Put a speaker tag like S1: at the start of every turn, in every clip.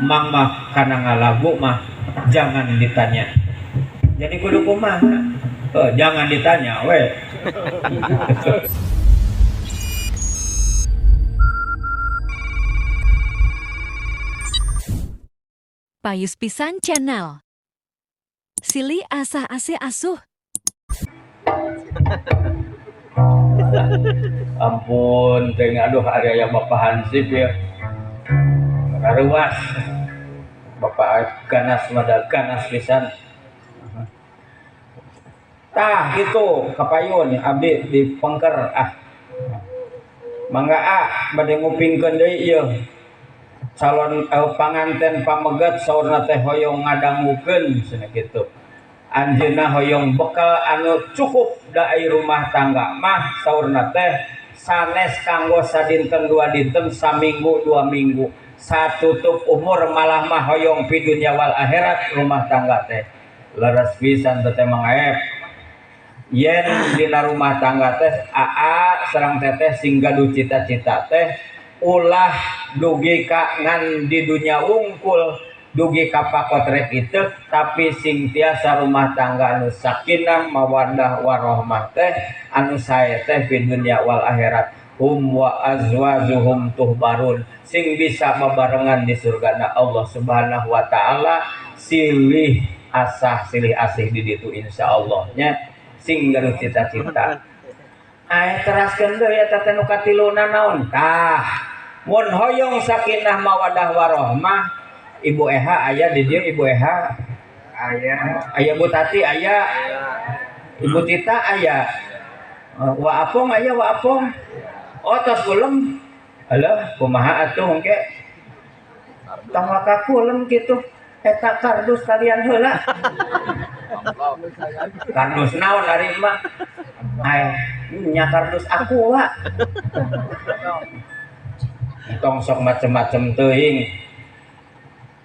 S1: mang mah kana ngalagu mah jangan ditanya. Jadi kudu kumaha? Jangan ditanya we.
S2: Payus Pisan Channel. Silih asah ase asuh.
S1: Ampun, aduh area Bapak Hansip ya. Karuas. Bapak ganas mada ganas pisan. Tah gitu kapayun abdi di pengker mangga bade ngupingkeun deui ieu calon panganten pamegat saurna teh hoyong ngadangukeun cenah kitu. Anjeunna hoyong bekal anu cukup da ai rumah tangga mah saurna teh sanes kanggo sadinten dua dinten saminggu dua minggu satutup umur malah mah hoyong pi dunya wal akhirat rumah tangga teh leres pisan teh mangaep yen dina rumah tangga teh sareng teteh sing gaduh cita-cita teh ulah dugi ka ngan di dunia wungkul dugi ka pakotrek itu tapi sing tiasa rumah tangga anu sakinah mawaddah warahmah teh anu sae teh fi dunya wal akhirat hum wa azwajuhum tuhbarun sing bisa bebarengan di surgana Allah Subhanahu wa taala silih asih di ditu insyaallah nya sing gaduh cita-cita teraskeun deui eta teh nu katiluna naon tah mun hoyong sakinah mawaddah warahmah Ibu Eha aya di dieu Ibu Eha aya Bu Tati aya Ibu Tita aya wa apong aya wa apong tos kulem alah kumaha atuh engke tong wakakulem kitu eta kardus kalian heula kardus naon ari mah nya kardus aku wa tong sok macem-macem teuing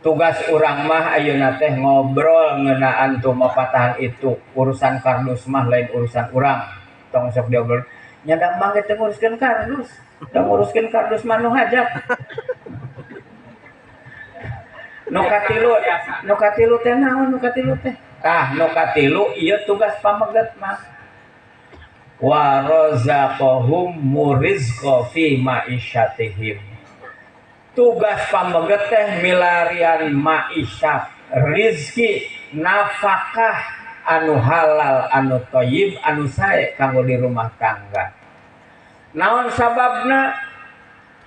S1: tugas urang mah ayeuna teh ngobrol ngeunaan tuh mapatahan itu urusan kardus mah lain urusan urang tong sok diobrol nyadak mah teh nguruskeun kardus da nguruskeun kardus mah nu hajat nu katilu teh naon nu katilu teh tah nu katilu ieu tugas pamegat mah wa razaqahum murizqa fi ma'isyatihim tugas pamegat teh milarian ma'isyat rizki nafkah anu halal anu thayyib anu sae kanggo di rumah tangga naon sababna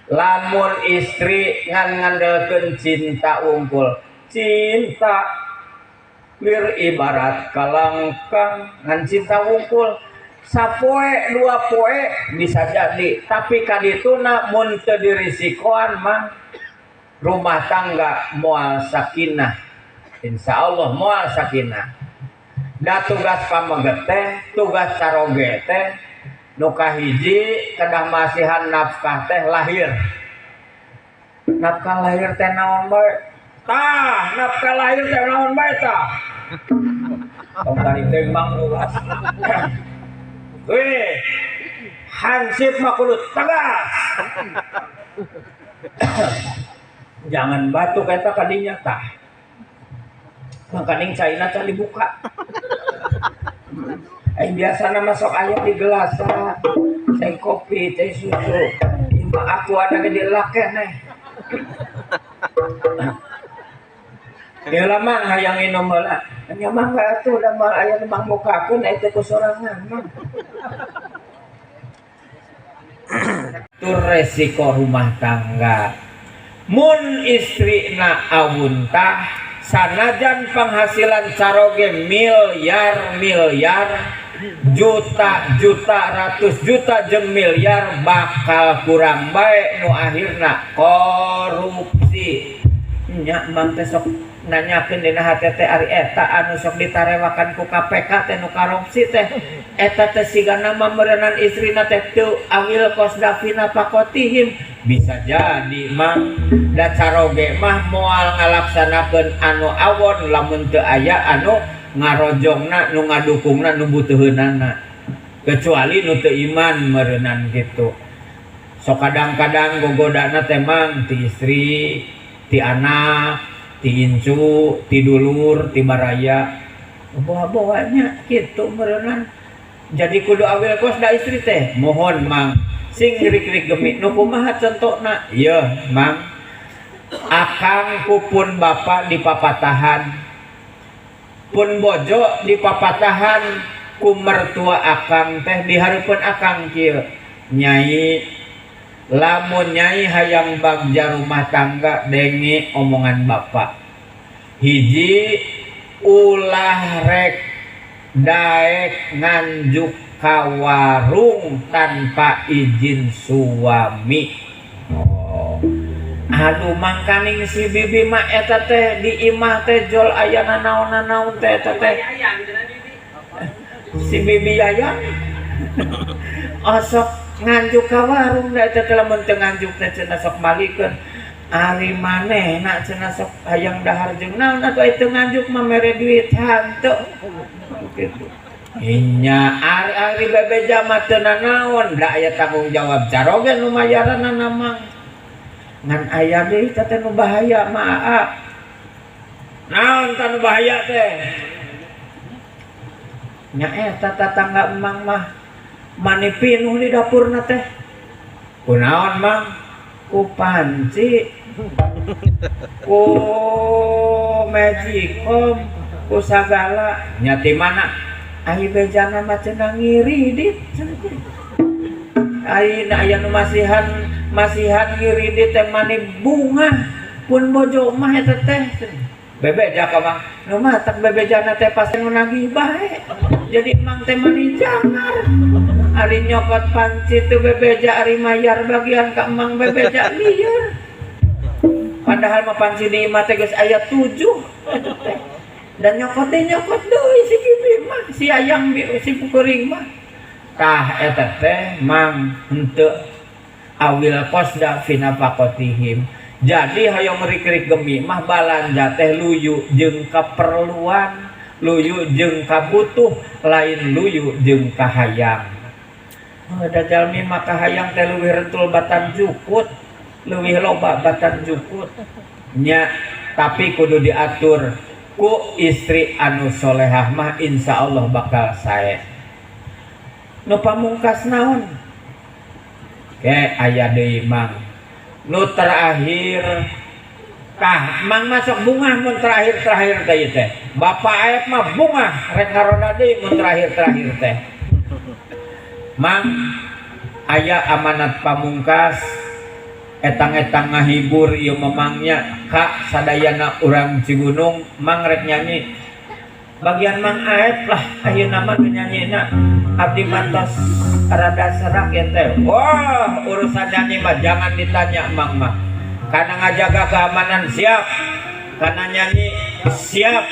S1: lamun istri ngan ngandelkeun cinta wungkul cinta lir ibarat kalangkang ngan cinta wungkul sapoe dua poe bisa jadi tapi kadituna mun teu dirisikoan mah rumah tangga moal sakinah insyaallah moal sakinah da tugas pameget teh tugas caroge teh nu kahiji kedah masihan nafkah teh lahir nafkah lahir teh naon bae tah nafkah lahir teh naon bae tah tong tari teh mang luas weh Hansip mah kudu tegas jangan batuk eta kadinya tah makaning caina can dibuka biasana masuk aya di gelas teh kopi teh susu mah aku ada gede lake nih ya lama hayang minum heula nya mah atuh da mal aya mah mukakeun eta ku sorangan mah itu resiko rumah tangga mun istrina awuntah sanajan penghasilan caroge miliar juta ratus juta jeung miliar bakal kurang bae nu akhirna korupsi nya mang teh sok nanyakeun dina hate teh ari eta anu sok ditarewakan ku KPK teh nu korupsi teh eta teh sigana mameureunnan istrina teh teu awil kosdafina pakotihim bisa jadi mah da caroge mah moal ngalaksanakeun anu awon lamun teu aya anu ngarojongna nu ngadukungna nu butuheunana kecuali nu teu iman meureunnan kitu sok kadang-kadang gogodana teh mang ti istri ti anak, ti incu, ti dulur, ti baraya. Bawa-bawanya gitu merenang. Jadi kudu awil kos da istri teh. Mohon mang sing rik-rik gemi nu kumaha contohna? Ieu mang akang kupun bapak di papatahan, pun bojo di papatahan, ku mertua akang teh dihareupeun akang kieu nyai, lamun nyai hayang bagja rumah tangga denge omongan bapak, hiji ulah rek daek nganjuk ka warung tanpa izin suami. Aduh mangkaning si bibi mah eta teh di imah teh jol aya nanaon-nanaon teh eta teh. Si bibi Yayang osok nganjuk ka warung da eta teh lamun teu nganjuk teh cenah sok malikeun. Ari manehna cenah sok hayang dahar jeung naon atuh teu nganjuk mah mere duit hanteu. Kitu. Inya ari bebeja mah teu nanaon da aya tanggung jawab caroge nu mayaranna mang. Ngan aya deui teh nu bahaya mah. Naon teh nu bahaya teh? Nya eta tatangga emang mah mani pinuh di dapurna teh. Kunaon mang? Ku panci, ku magicom, ku sagala. Nya ti mana? Ai bejana mah cenah ngiridit. Ayeuna aya nu masihan ngiridit teh mani bunga pun bojo mah eta teh. Bebeja ka mang nu mah tak bebejana teh pas nu nagih bae. Jadi emang teh mani jangar. Ari nyokot panci teu bebeja ari mayar bagian ka emang bebeja lieur. Padahal mah panci di imah teh geus aya 7 eta teh. Dan nyokot deui si bibi mah si ayang si pukuring mah. Tah eta teh mang henteu awil qasda fi nafaqatihim. Jadi hayang rik-rik gemi mah balanja teh luyu jeung kaperluan, luyu jeung kabutuh, lain luyu jeung kahayang. Da jalmi mah kahayang teh leuwih rentul batan jukut, leuwih loba batan jukut. Nya tapi kudu diatur ku istri anu solehah mah insyaallah bakal sae. Nu pamungkas naon? Aya deui mang. Nu terakhir kah mang masuk bunga mun terakhir teh teh. Bapak aep mah bunga rek ngaroda deui mun terakhir teh. Mang aya amanat pamungkas etang-etang ngahibur ieu memangnya ka sadayana urang Cigunung mang rek nyanyi. Bagian mang aep lah ayeuna mah nyanyina abdi mantos rada serak ya teh. Wah, urusan nyanyi mah jangan ditanya mang mah. Karena ngajaga keamanan siap, karena nyanyi siap.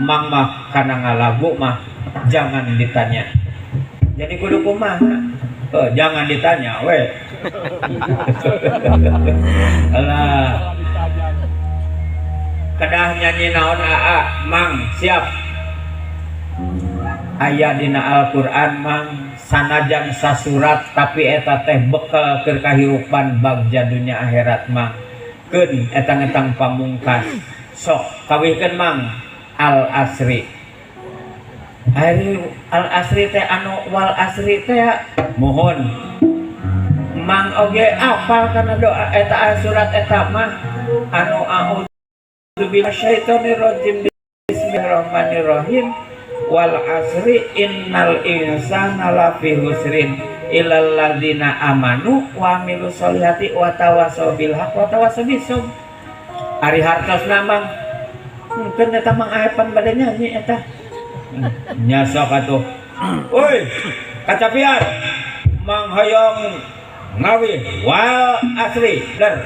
S1: Mang mah karena ngalagu mah jangan ditanya. Jadi kudu kumaha? Jangan ditanya we. Alah. Kedah nyanyi naon mang siap. Aya dina Al-Qur'an mang sanajan sasurat tapi eta teh bekal keur kahirupan bagja dunia akhirat mang. Keun etang-etang pamungkas. Sok kawihkeun mang Al-Asri. Ari Al-Asri teh anu wal asri teh mohon mang oge apal kana doa eta surat eta mah anu a'udzu billahi rajim bismillahirrahmanirrahim. Wal asri innal insana lafi husrin illal ladzina amanu wa amilus solihati wa tawassaw bil haqq wa tawassaw bis sabr. Ari hartosna mang mungkin eta mang aepan bade nyanyi eta. Nya sok atuh. Oi, kacapian mang hoyong ngawi wal asri der.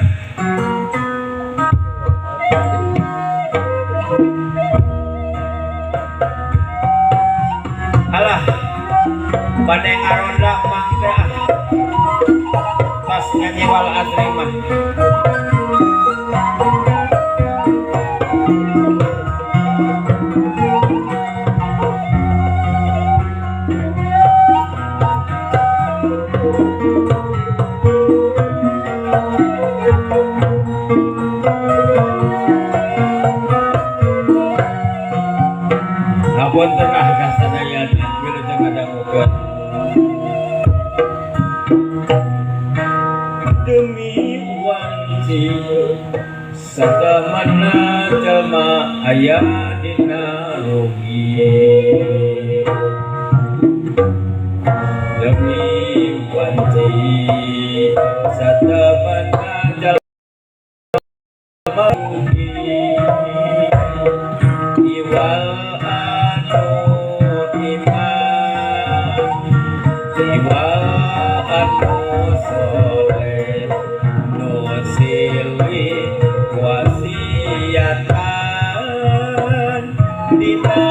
S1: Alah, bade ngaronda mang teh tas nyanyi wal asri mah. Punten kasadayana wilujeng ngadangukeun demi wanci satamana jalma aya dina rugi demi wanci satamana jalma rugi iwal anu iman iwal anu soleh nu silih wasiatan dina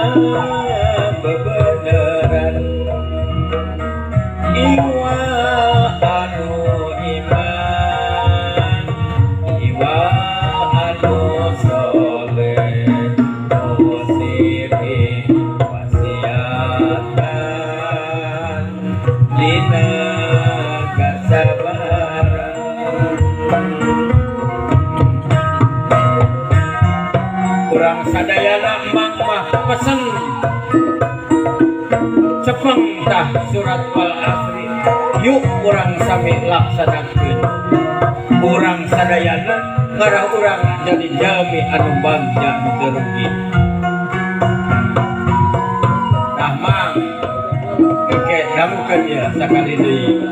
S1: bebeneran iwal anu iman iwal anu soleh nu silih wasiatan dina kasabaran kurang sadayana mang mah pesen cepeng tah surat wal asri yuk kurang sami laksanakeun kurang sadayana ngarah urang jadi jalmi anu bagja teu rugi nah mang oke dangukeun ya sakali deui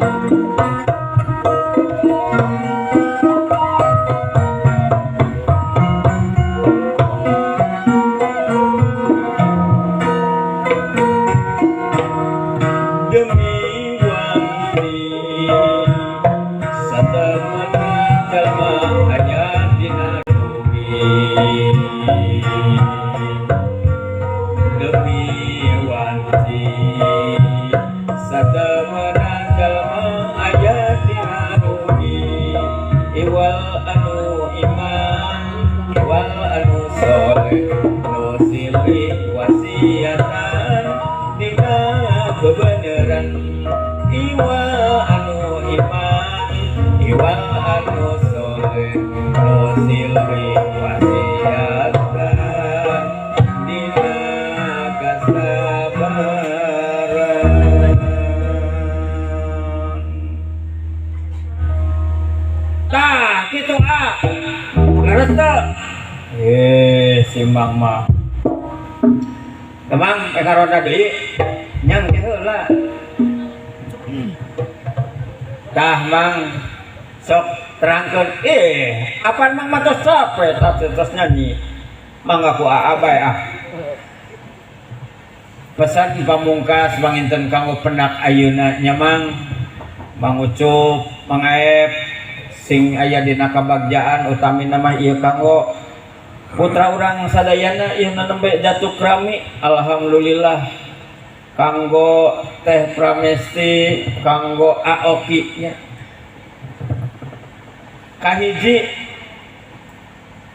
S1: demi wanci satamana jalma aya dina rugi demi wanci satamana jalma aya dina rugi iwal anu iman iwal anu soleh nu silih wasiatan dina bebeneran iwal anu iman iwal anu soleh nu silih wasiatan dina kasabaran tah kitu leres teu si mang mah Kemang ekaroda deui nyang teh heula. Tah mang sok terangkeun apaan mang mah tos sape tos nyanyi. Mangga ku abai pesan pamungkas banginten kanggo pendak ayeuna nya mang Ucup, Mang Aep sing aya dina kabagjaan utamina mah ieu kanggo putra urang sadayana ieu nembe Datuk Rami. Alhamdulillah kanggo Teh Pramesti, kanggo Aoki nya. Kahiji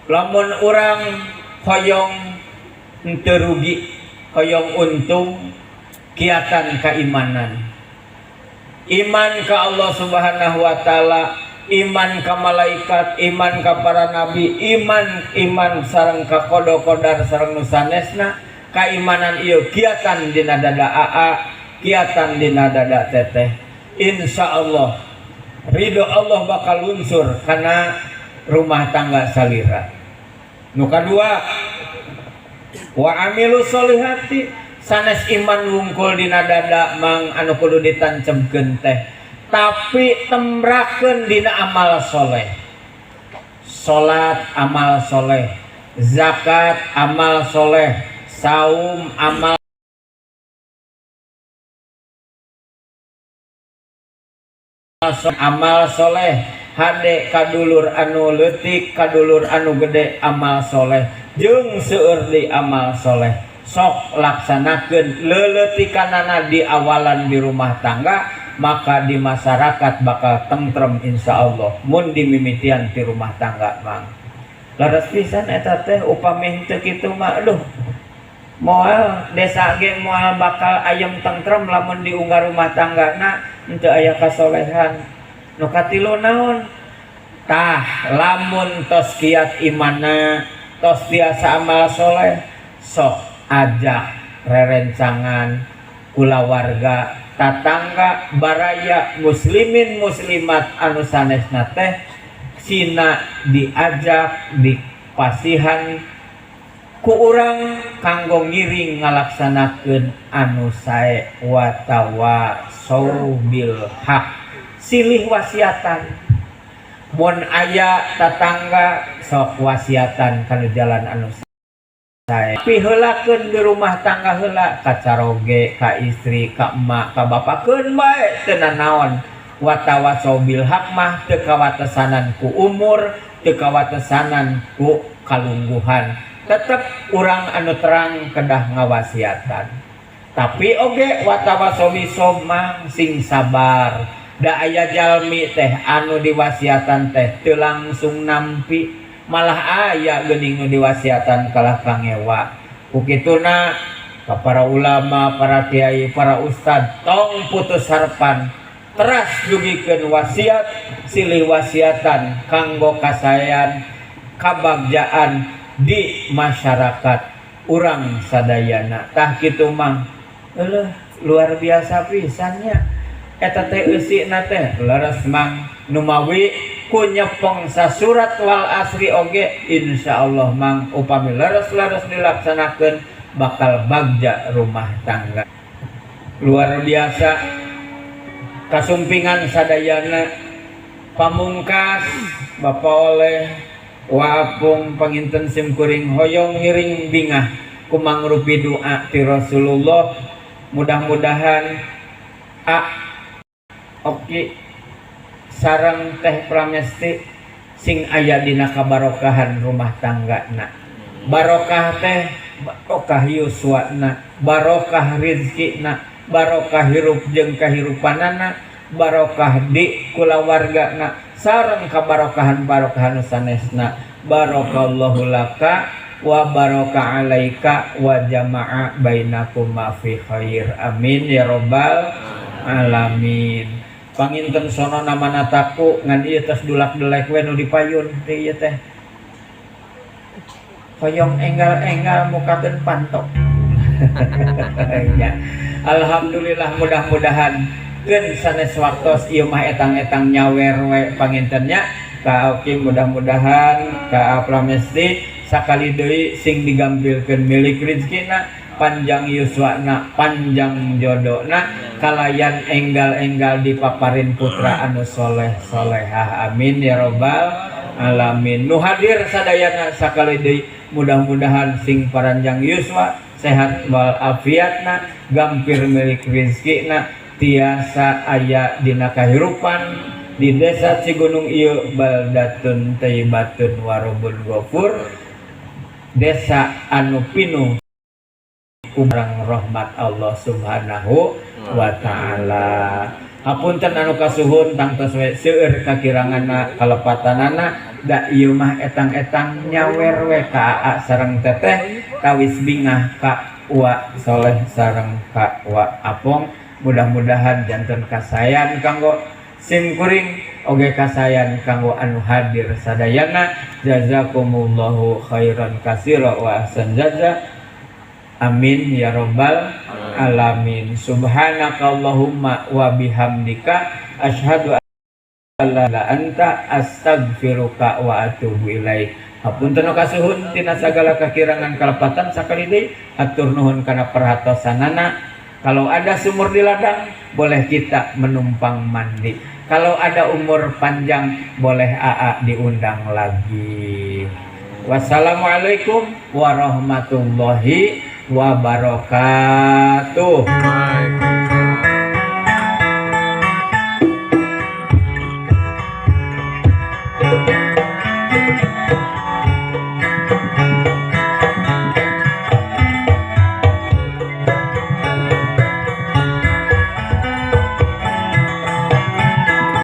S1: lamun urang hoyong henteu rugi, hoyong untung kiatan keimanan. Iman ka Allah Subhanahu wa taala, iman ka malaikat, iman ka para nabi, iman sareng ka kodo-kodar sareng nu sanesna. Kaimanan ieu kiatan dina dada AA, kiatan dina dada teteh. Insyaallah ridho Allah bakal lunsur kana rumah tangga salira. Nu kadua wa amilu solihati, sanes iman wungkul dina dada mang anu kudu ditancemkeun teh, tapi tembrakeun dina amal soleh. Salat amal soleh, zakat amal soleh, saum amal soleh, hade kadulur anu leutik, kadulur anu gede amal soleh, jeung seueur di amal soleh. Sok laksanakeun leuletikanana di awalan di rumah tangga, maka di masyarakat bakal tentrem insyaallah. Mun dimimitian di rumah tangga mang laras pisan eta teh upami teu kitu mah aduh moal desa ge moal bakal ayem tentrem lamun diunggah rumah tanggana henteu aya kasolehan. Nu katilu naon? Tah lamun tos kiat imana, tos tiasa amal soleh, sok ajak rerencangan kulawarga tatangga baraya muslimin muslimat anu sanesna teh sina diajak dipasihan ku urang kanggo ngiring ngalaksanakeun anu sae watawasau bil haq silih wasiatan mun aya tatangga sok wasiatan kana jalan anu sae piheulakeun di rumah tangga heula ka caroge ka istri ka emak ka bapakeun bae teu nanaon watawasau bil haq mah teu kawatesanan ku umur teu kawatesanan ku kalungguhan tetep urang anu terang kedah ngawasiatan tapi oge watawasau bisom mang sing sabar da aya jalmi teh anu diwasiatan teh teu langsung nampi malah aya geuning nu diwasiatan kalah kangewa kukituna ka para ulama para kiai para ustad tong putus harapan teras dugikeun wasiat silih wasiatan kanggo kasayan kabagjaan di masyarakat urang sadayana tah kitu mang luar biasa pisannya eta teh eusina teh leres mang numawi ku nyepeng sasurat wal asri oge insyaallah mang upami leres-leres dilaksanakeun bakal bagja rumah tangga luar biasa kasumpingan sadayana pamungkas Bapak oleh Waapung panginten simkuring hoyong ngiring bingah kumangrupi doa ti Rasulullah mudah-mudahan oke sareng teh pramesti sing aya dina kabarokahan rumah tanggana barokah teh barokah yuswana barokah rizkina barokah hirup jeung kahirupanana barokah di kulawargana sareng kabarokahan barokahan sanesna barakallahu laka wa baraka alaika wa jama'a bainakuma fi khair amin ya rabbal alamin panginten sono namana taku ngan ieu tos dulak-delek we nu dipayun teh ieu teh hoyong enggal-enggal mukakeun pantok ya alhamdulillah mudah-mudahan keun sanes waktos ieu mah etang-etang nyawer we pangintennya ka oki mudah-mudahan ka pramesti sakali deui sing digampilkeun milik rezekina panjang yuswana panjang jodona kalayan enggal-enggal dipaparin putra anu soleh solehah amin ya rabbal alamin nu hadir sadayana sakali deui mudah-mudahan sing paranjang yuswa sehat wal afiatna gampir milik rezekina tiasa aya dina kahirupan di desa Cigunung ieu baldatun thayyibatun warabun ghafur desa anu pinuh kurang rahmat Allah subhanahu wa ta'ala hapunten anu kasuhun tangtos we seueur kakiranganna kalepatanana da ieu mah etang-etang nyawer we ka aa sareng teteh kawis bingah ka wa soleh sareng ka wa apong mudah-mudahan janten kasayan kanggo simkuring oge kasayan kanggo anu hadir sadayana jazakumullahu khairan katsira wa ahsan jaza amin ya rabbal alamin subhanakallahumma wa bihamdika asyhadu an la ilaha anta astaghfiruka wa atubu ilaik hapunten kasuhun tina sagala kakirangan kalepatan sakali deui hatur nuhun kana perhatosanana. Kalau ada sumur di ladang, boleh kita menumpang mandi. Kalau ada umur panjang, boleh AA diundang lagi. Wassalamualaikum warahmatullahi wabarakatuh.